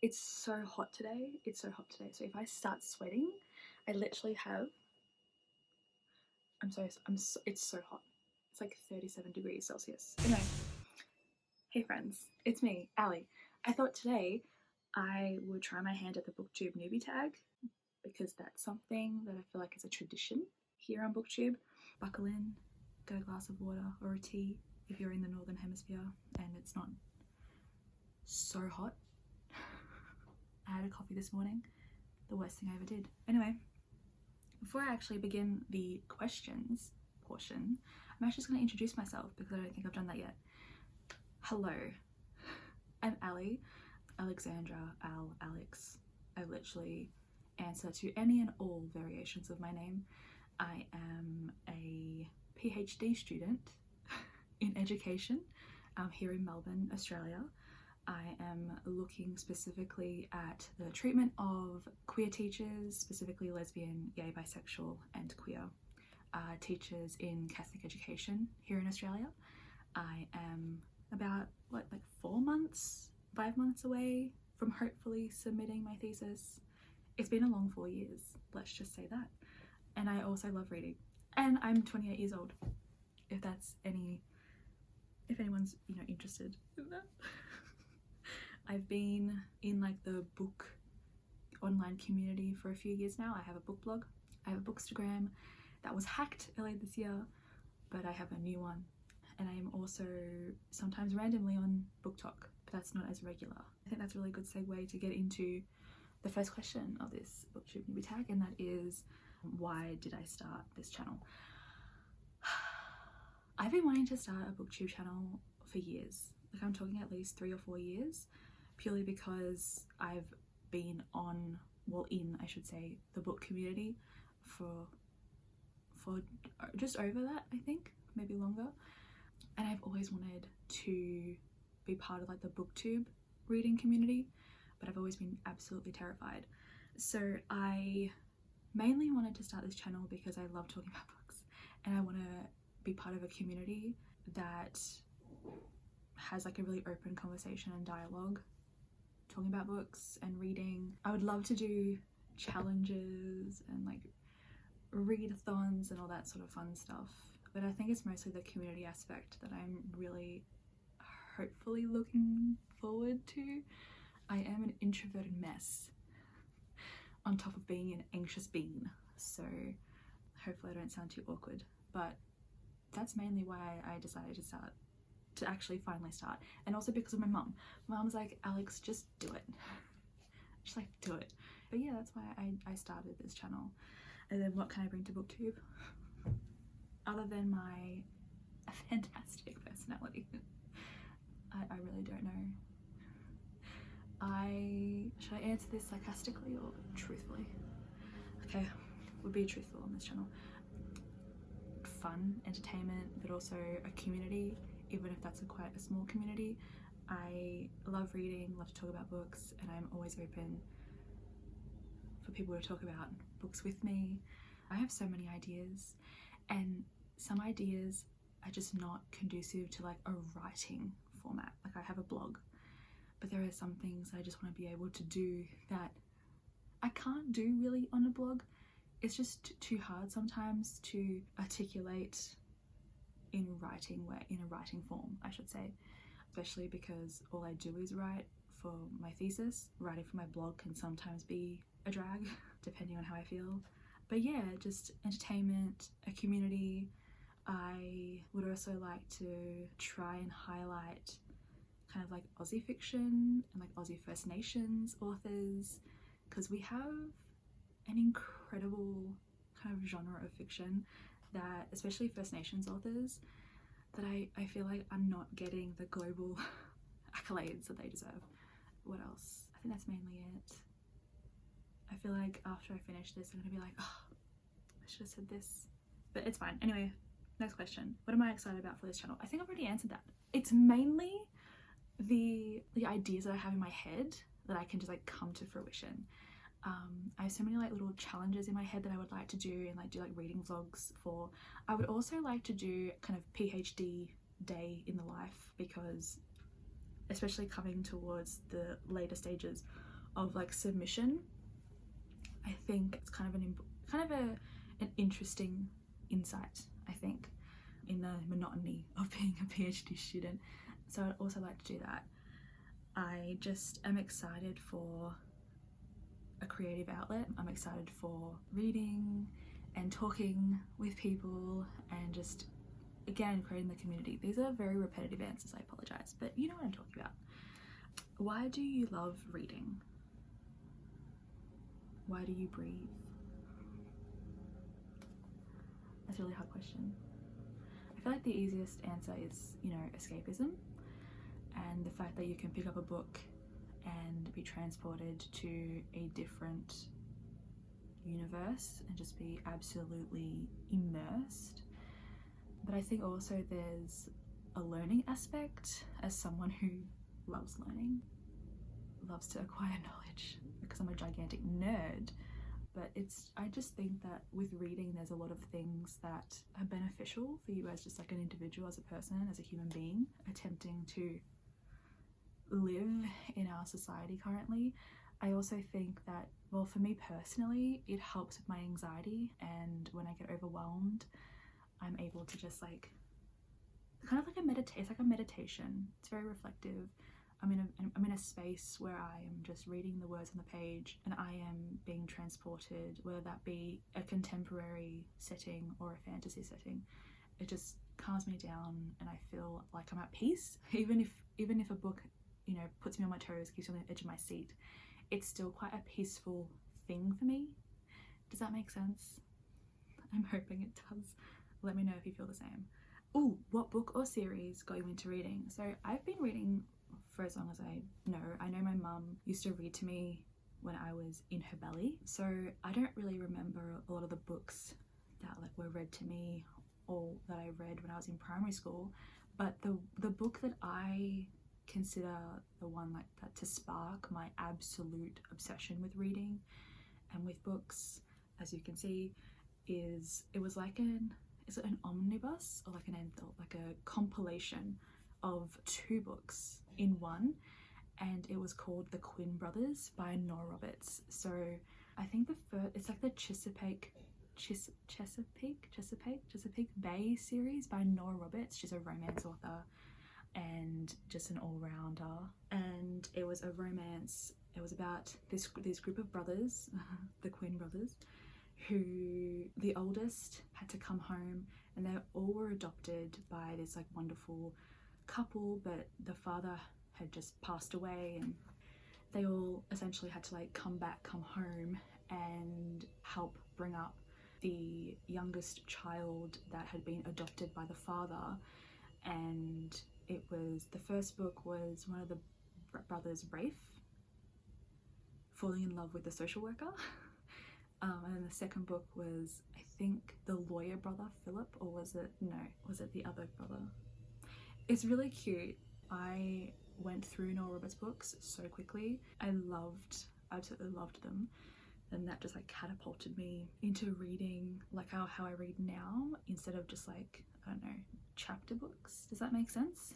It's so hot today. It's so hot today. So if I start sweating, I literally have. It's so hot. It's like 37 degrees Celsius. Anyway, hey friends, it's me, Allie. I thought today I would try my hand at the booktube newbie tag because that's something that I feel like is a tradition here on booktube. Buckle in, get a glass of water or a tea if you're in the northern hemisphere and it's not so hot. I had a coffee this morning, the worst thing I ever did. Anyway, before I actually begin the questions portion, I'm actually just going to introduce myself because I don't think I've done that yet. Hello, I'm Allie, Alexandra, Al, Alex. I literally answer to any and all variations of my name. I am a PhD student in education here in Melbourne, Australia. I am looking specifically at the treatment of queer teachers, specifically lesbian, gay, bisexual and queer teachers in Catholic education here in Australia. I am about, like 5 months away from hopefully submitting my thesis. It's been a long 4 years, let's just say that. And I also love reading. And I'm 28 years old, if anyone's, interested in that. I've been in the book online community for a few years now. I have a book blog, I have a bookstagram that was hacked earlier this year, but I have a new one. And I am also sometimes randomly on Book Talk, but that's not as regular. I think that's a really good segue to get into the first question of this booktube newbie tag, and that is, why did I start this channel? I've been wanting to start a booktube channel for years. I'm talking at least 3 or 4 years, purely because I've been in the book community for just over that, I think, maybe longer. And I've always wanted to be part of the booktube reading community, but I've always been absolutely terrified. So I mainly wanted to start this channel because I love talking about books and I want to be part of a community that has a really open conversation and dialogue talking about books and reading. I would love to do challenges and readathons and all that sort of fun stuff, but I think it's mostly the community aspect that I'm really hopefully looking forward to. I am an introverted mess on top of being an anxious bean, so hopefully I don't sound too awkward, but that's mainly why I decided to actually finally start. And also because of my mum. My mum's like, Alex, just do it. She's like, do it. But yeah, that's why I started this channel. And then what can I bring to booktube? Other than my fantastic personality. I really don't know. Should I answer this sarcastically or truthfully? Okay, we'll be truthful on this channel. Fun, entertainment, but also a community, even if that's quite a small community. I love reading, love to talk about books, and I'm always open for people to talk about books with me. I have so many ideas, and some ideas are just not conducive to a writing format. I have a blog, but there are some things I just want to be able to do that I can't do really on a blog. It's just too hard sometimes to articulate in a writing form, I should say, especially because all I do is write for my thesis. Writing for my blog can sometimes be a drag, depending on how I feel. But yeah, just entertainment, a community. I would also like to try and highlight Aussie fiction and Aussie First Nations authors, because we have an incredible genre of fiction that, especially First Nations authors, that I feel are not getting the global accolades that they deserve. What else? I think that's mainly it. I feel after I finish this, I'm gonna be oh, I should have said this, but it's fine. Anyway, next question. What am I excited about for this channel? I think I've already answered that. It's mainly the ideas that I have in my head that I can just come to fruition. I have so many little challenges in my head that I would like to do and do reading vlogs for. I would also like to do PhD day in the life, because especially coming towards the later stages of like submission. I think it's kind of an interesting insight, I think, in the monotony of being a PhD student. So I'd also like to do that. I just am excited for a creative outlet. I'm excited for reading and talking with people and just, again, creating the community. These are very repetitive answers, I apologize, but you know what I'm talking about. Why do you love reading? Why do you breathe? That's a really hard question. I feel like the easiest answer is, you know, escapism, and the fact that you can pick up a book and be transported to a different universe and just be absolutely immersed. But I think also there's a learning aspect as someone who loves learning, loves to acquire knowledge because I'm a gigantic nerd. But I just think that with reading there's a lot of things that are beneficial for you as just like an individual, as a person, as a human being attempting to live in our society currently. I also think that, well, for me personally, it helps with my anxiety, and when I get overwhelmed I'm able to just like kind of like it's like a meditation. It's very reflective. I'm in a space where I am just reading the words on the page and I am being transported, whether that be a contemporary setting or a fantasy setting. It just calms me down and I feel like I'm at peace. Even if a book, you know, puts me on my toes, keeps me on the edge of my seat, it's still quite a peaceful thing for me. Does that make sense? I'm hoping it does. Let me know if you feel the same. Oh, what book or series got you into reading? So I've been reading for as long as I know. I know my mum used to read to me when I was in her belly, so I don't really remember a lot of the books that like were read to me or that I read when I was in primary school. But the book that I consider the one like that to spark my absolute obsession with reading and with books, as you can see, is it an omnibus or like a compilation of 2 books in one, and it was called The Quinn Brothers by Nora Roberts. So I think it's like the Chesapeake Bay series by Nora Roberts. She's a romance author and just an all-rounder, and it was a romance. It was about this group of brothers, the Quinn brothers, who the oldest had to come home, and they all were adopted by this like wonderful couple, but the father had just passed away, and they all essentially had to like come home and help bring up the youngest child that had been adopted by the father. And the first book was one of the brothers, Rafe, falling in love with the social worker. And then the second book was, I think, the lawyer brother, Philip, or was it the other brother? It's really cute. I went through Nora Roberts' books so quickly. I absolutely loved them. And that just like catapulted me into reading like how I read now, instead of just like, I don't know, chapter books. Does that make sense?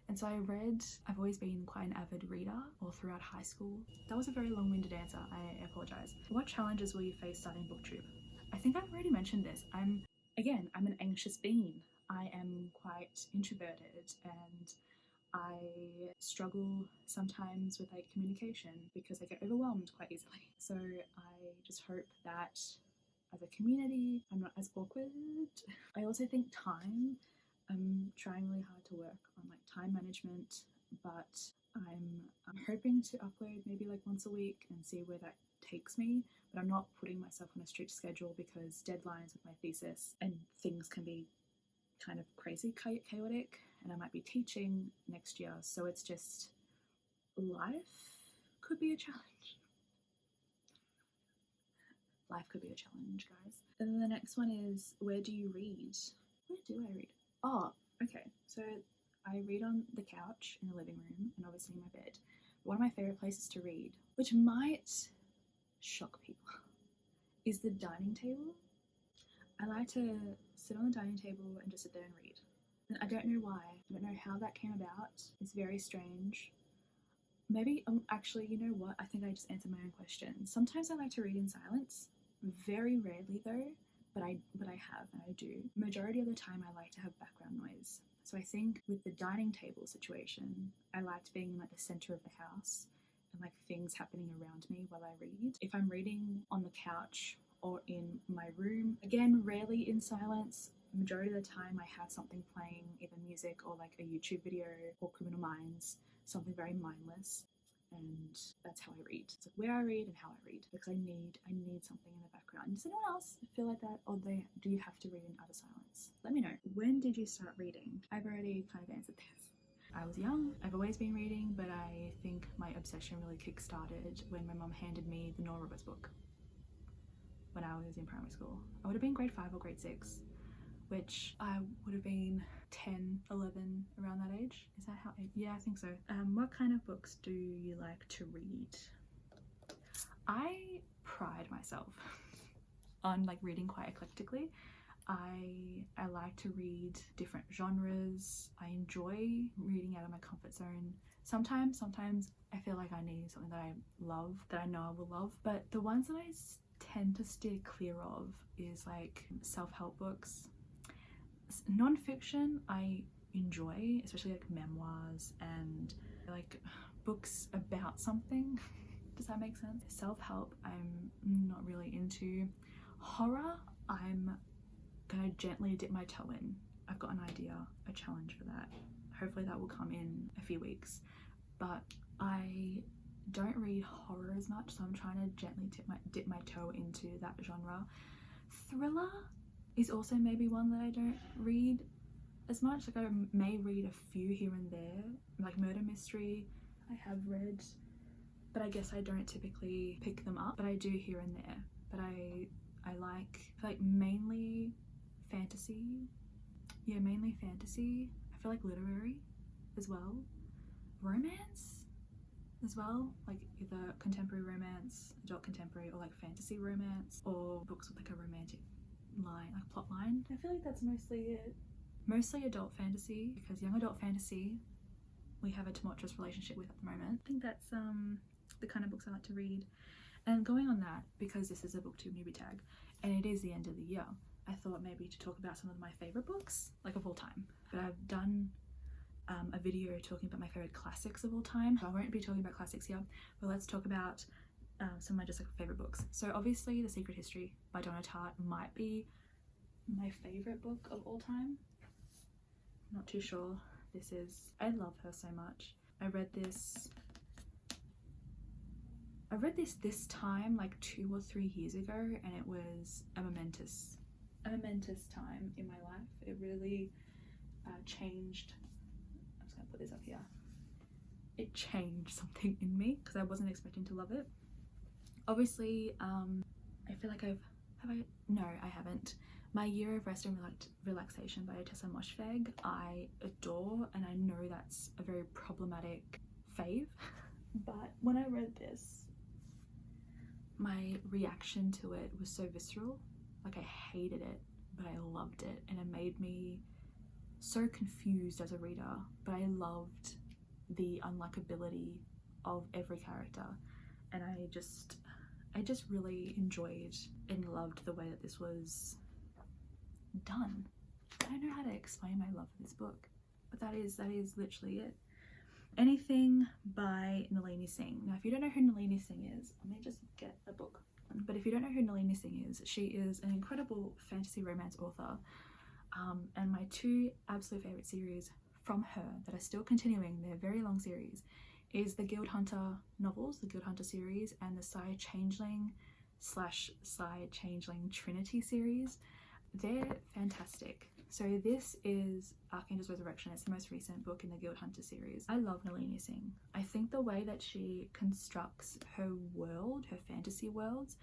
And so I've always been quite an avid reader all throughout high school. That was a very long-winded answer, I apologize. What challenges will you face starting booktube? I think I've already mentioned this. I'm an anxious being. I am quite introverted and I struggle sometimes with like communication because I get overwhelmed quite easily. So I just hope that as a community I'm not as awkward. I also think time. I'm trying really hard to work on like time management, but I'm hoping to upload maybe like once a week and see where that takes me. But I'm not putting myself on a strict schedule because deadlines with my thesis and things can be kind of crazy, chaotic, and I might be teaching next year, so it's just, life could be a challenge. Life could be a challenge, guys. And then the next one is, where do you read? Where do I read? Oh, okay, so I read on the couch in the living room and obviously in my bed. One of my favourite places to read, which might shock people, is the dining table. I like to sit on the dining table and just sit there and read. And I don't know why. I don't know how that came about. It's very strange. maybe, actually, you know what? I think I just answered my own question. Sometimes I like to read in silence. Very rarely though, but I have and I do. Majority of the time I like to have background noise. So I think with the dining table situation, I liked being in like the center of the house and like things happening around me while I read. If I'm reading on the couch or in my room, again, rarely in silence. Majority of the time I have something playing, either music or like a YouTube video or Criminal Minds, something very mindless, and that's how I read. It's like where I read and how I read, because I need something in the background. Does anyone else feel like that, or do you have to read in utter silence? Let me know. When did you start reading? I've already kind of answered this. I was young. I've always been reading, but I think my obsession really kick-started when my mum handed me the Nora Roberts book when I was in primary school. I would have been grade 5 or grade 6, which I would have been 10, 11, around that age. Is that how? Yeah, I think so. What kind of books do you like to read? I pride myself on like reading quite eclectically. I like to read different genres. I enjoy reading out of my comfort zone. Sometimes I feel like I need something that I love, that I know I will love, but the ones that I tend to steer clear of is like self-help books. Non-fiction I enjoy, especially like memoirs and like books about something. Does that make sense? Self-help I'm not really into. Horror I'm gonna gently dip my toe in. I've got an idea, a challenge for that. Hopefully that will come in a few weeks, but I don't read horror as much, so I'm trying to gently dip my toe into that genre. Thriller is also maybe one that I don't read as much. Like I may read a few here and there, like murder mystery I have read, but I guess I don't typically pick them up, but I do here and there. But I like mainly fantasy. Yeah, mainly fantasy. I feel like literary as well. Romance as well, like either contemporary romance, adult contemporary, or like fantasy romance, or books with like a romantic line, like plot line. I feel like that's mostly it. Mostly adult fantasy, because young adult fantasy we have a tumultuous relationship with at the moment. I think that's the kind of books I like to read. And going on that, because this is a booktube newbie tag and it is the end of the year, I thought maybe to talk about some of my favorite books, like of all time. But I've done a video talking about my favorite classics of all time. I won't be talking about classics here, but let's talk about some of my just like favorite books. So obviously The Secret History by Donna Tartt might be my favorite book of all time. I'm not too sure. I love her so much. I read this this time like 2 or 3 years ago, and it was a momentous time in my life. It really changed. I'm just gonna put this up here. It changed something in me because I wasn't expecting to love it. Obviously, I feel like no, I haven't. My Year of Rest and Relaxation by Tessa Moshfegh I adore, and I know that's a very problematic fave, but when I read this, my reaction to it was so visceral. Like I hated it, but I loved it, and it made me so confused as a reader, but I loved the unlikability of every character, and I just really enjoyed and loved the way that this was done. I don't know how to explain my love for this book, but that is literally it. Anything by Nalini Singh. Now if you don't know who Nalini Singh is, let me just get a book. But if you don't know who Nalini Singh is, she is an incredible fantasy romance author, and my 2 absolute favorite series from her that are still continuing, they're very long series, is the Guild Hunter novels, the Guild Hunter series, and the Psy Changeling / Psy Changeling Trinity series. They're fantastic. So this is Archangel's Resurrection. It's the most recent book in the Guild Hunter series. I love Nalini Singh. I think the way that she constructs her world, her fantasy worlds,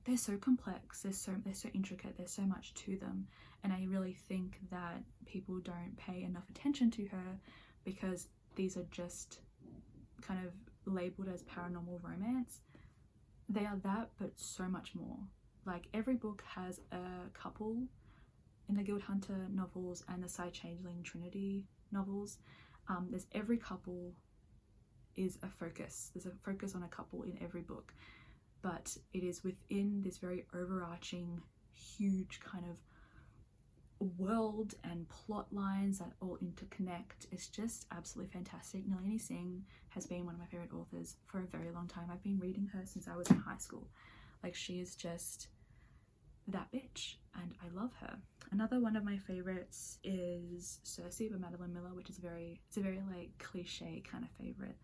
they're so complex, they're so intricate, there's so much to them, and I really think that people don't pay enough attention to her because these are just kind of labeled as paranormal romance. They are that, but so much more. Like every book has a couple in the Guild Hunter novels and the Psy Changeling Trinity novels. There's every couple is a focus. There's a focus on a couple in every book, but it is within this very overarching, huge kind of world and plot lines that all interconnect. It's just absolutely fantastic. Nalini Singh has been one of my favorite authors for a very long time. I've been reading her since I was in high school. Like, she is just that bitch, and I love her. Another one of my favorites is Circe by Madeline Miller, which is it's a very like cliche kind of favorite.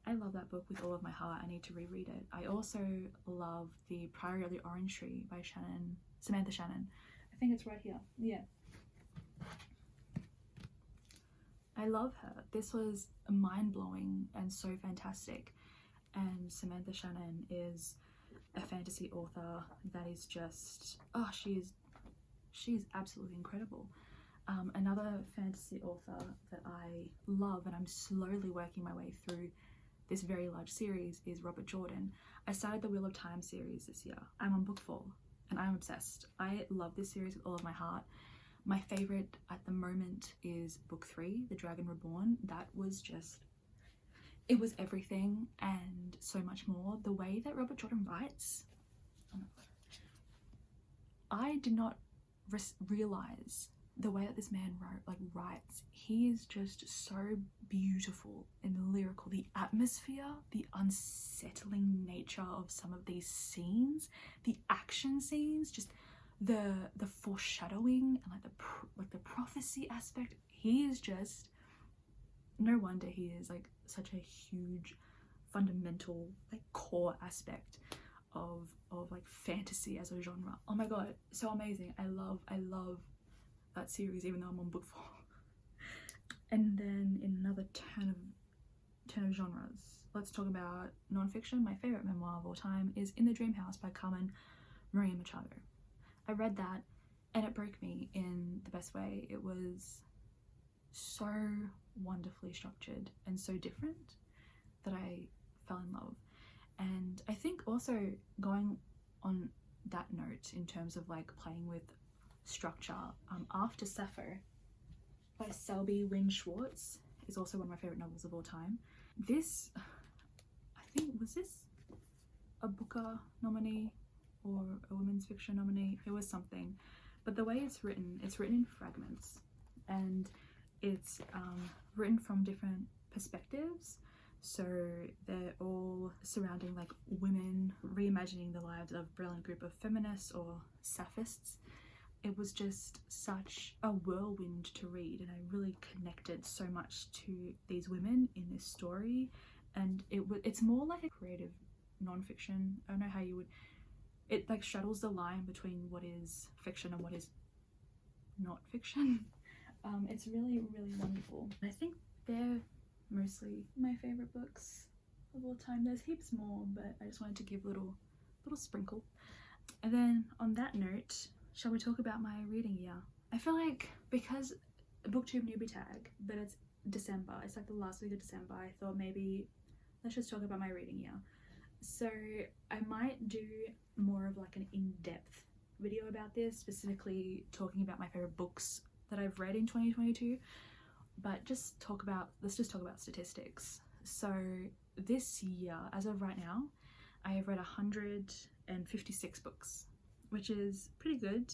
I love that book with all of my heart. I need to reread it. I also love The Priory of the Orange Tree by Samantha Shannon. I think it's right here. Yeah. I love her. This was mind-blowing and so fantastic. And Samantha Shannon is a fantasy author that is just, oh, she's absolutely incredible. Another fantasy author that I love, and I'm slowly working my way through this very large series, is Robert Jordan. I started the Wheel of Time series this year. I'm on book 4 and I'm obsessed. I love this series with all of my heart. My favorite at the moment is book 3, The Dragon Reborn. That was just, it was everything and so much more. The way that Robert Jordan writes, oh my God, I did not realize the way that this man writes. He is just so beautiful and lyrical. The atmosphere, the unsettling nature of some of these scenes, the action scenes, just the foreshadowing and like the prophecy aspect. He is just, no wonder he is like such a huge fundamental like core aspect of like fantasy as a genre. Oh my God, so amazing. I love that series, even though I'm on book 4. And then in another turn of genres, let's talk about non-fiction. My favorite memoir of all time is In the Dream House by Carmen Maria Machado. I read that and it broke me in the best way. It was so wonderfully structured and so different that I fell in love. And I think also, going on that note in terms of like playing with structure, After Sappho by Selby Wynne Schwartz is also one of my favorite novels of all time. This, I think, was this a Booker nominee or a women's fiction nominee? It was something. But the way it's written in fragments, and it's written from different perspectives. So they're all surrounding like women reimagining the lives of a brilliant group of feminists or saphists. It was just such a whirlwind to read, and I really connected so much to these women in this story. And it's more like a creative non-fiction. I don't know how you would, it like straddles the line between what is fiction and what is not fiction. It's really, really wonderful. I think they're mostly my favorite books of all time. There's heaps more, but I just wanted to give a little sprinkle. And then on that note, shall we talk about my reading year? I feel like, because booktube newbie tag, but it's December, it's like the last week of December, I thought maybe let's just talk about my reading year. So I might do more of like an in-depth video about this, specifically talking about my favorite books that I've read in 2022, but let's just talk about statistics. So this year, as of right now, I have read 156 books, which is pretty good,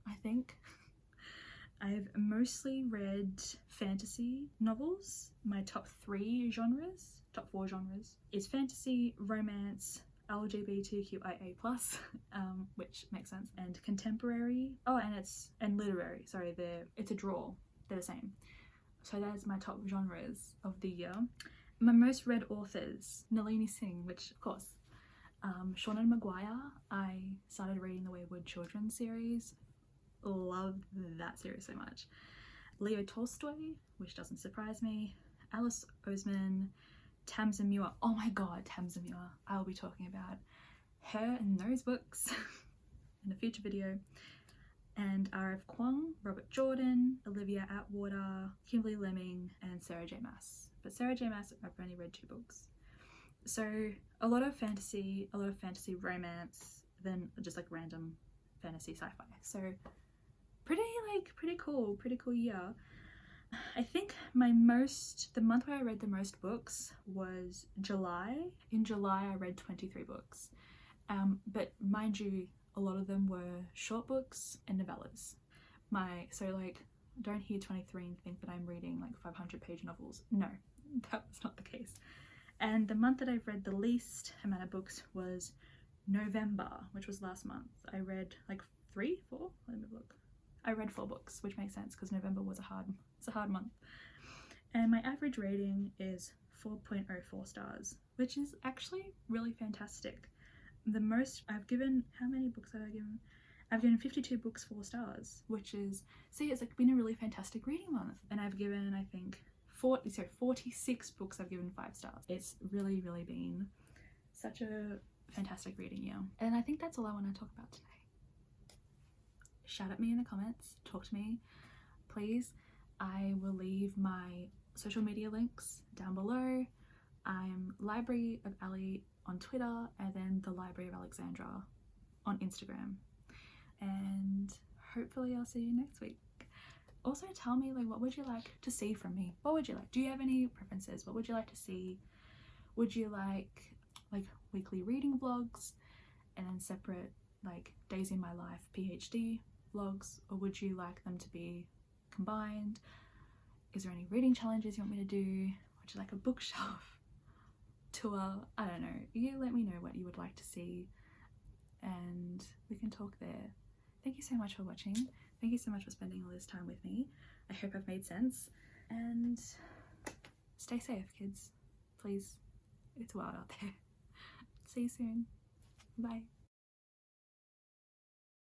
I think. I've mostly read fantasy novels. My top 4 genres is fantasy, romance, LGBTQIA+, which makes sense, and contemporary, and literary. Sorry, it's a draw, they're the same. So that's my top genres of the year. My most read authors, Nalini Singh, which of course, Seanan Maguire. I started reading the Wayward Children series, loved that series so much. Leo Tolstoy, which doesn't surprise me. Alice Oseman, Tamsin Muir. Oh my god, Tamsin Muir. I will be talking about her and those books in a future video. And R.F. Kuang, Robert Jordan, Olivia Atwater, Kimberly Lemming, and Sarah J. Maas. But Sarah J. Maas, I've only read 2 books. So a lot of fantasy romance, then just like random fantasy sci-fi. So pretty cool year. I think the month where I read the most books was July. In July I read 23 books, but mind you, a lot of them were short books and novellas. So like, don't hear 23 and think that I'm reading like 500-page novels. No, that was not the case. And the month that I've read the least amount of books was November, which was last month. I read like 4. Let me look. I read 4 books, which makes sense because November was a hard month. And my average rating is 4.04 stars, which is actually really fantastic. The most I've given, how many books have I given? I've given 52 books 4 stars, which is, see, it's like been a really fantastic reading month. And I've given, I think, 46 books I've given 5 stars. It's really, really been such a fantastic reading year. And I think that's all I want to talk about today. Shout at me in the comments, talk to me, please. I will leave my social media links down below. I'm Library of Allie on Twitter, and then the Library of Alexandra on Instagram. And hopefully I'll see you next week. Also tell me, like, what would you like to see from me? What would you like? Do you have any preferences? What would you like to see? Would you like weekly reading vlogs and then separate like days in my life PhD vlogs, or would you like them to be combined? Is there any reading challenges you want me to do? Would you like a bookshelf tour? I don't know. You let me know what you would like to see and we can talk there. Thank you so much for watching. Thank you so much for spending all this time with me. I hope I've made sense, and stay safe, kids. Please. It's wild out there. See you soon. Bye.